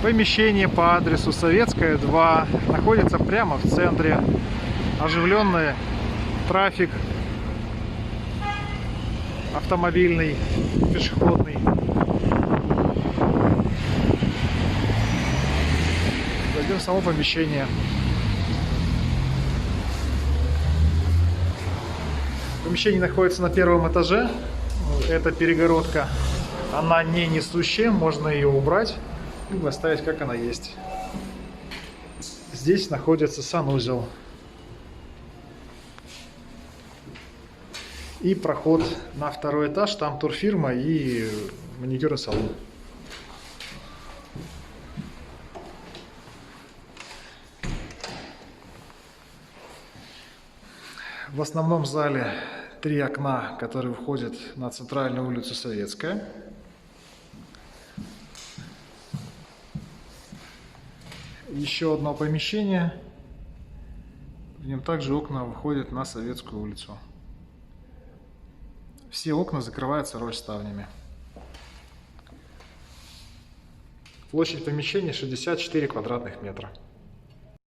Помещение по адресу Советская, 2 находится прямо в центре. Оживленный трафик автомобильный, пешеходный. Зайдем в само помещение. Помещение находится на первом этаже. Эта перегородка, она не несущая, можно ее убрать и оставить как она есть. Здесь находится санузел и проход на второй этаж, там турфирма и маникюрный салон. В основном зале 3 окна, которые входят на центральную улицу Советская. Еще одно помещение. В нем также окна выходят на Советскую улицу. Все окна закрываются рольставнями. Площадь помещения 64 квадратных метра.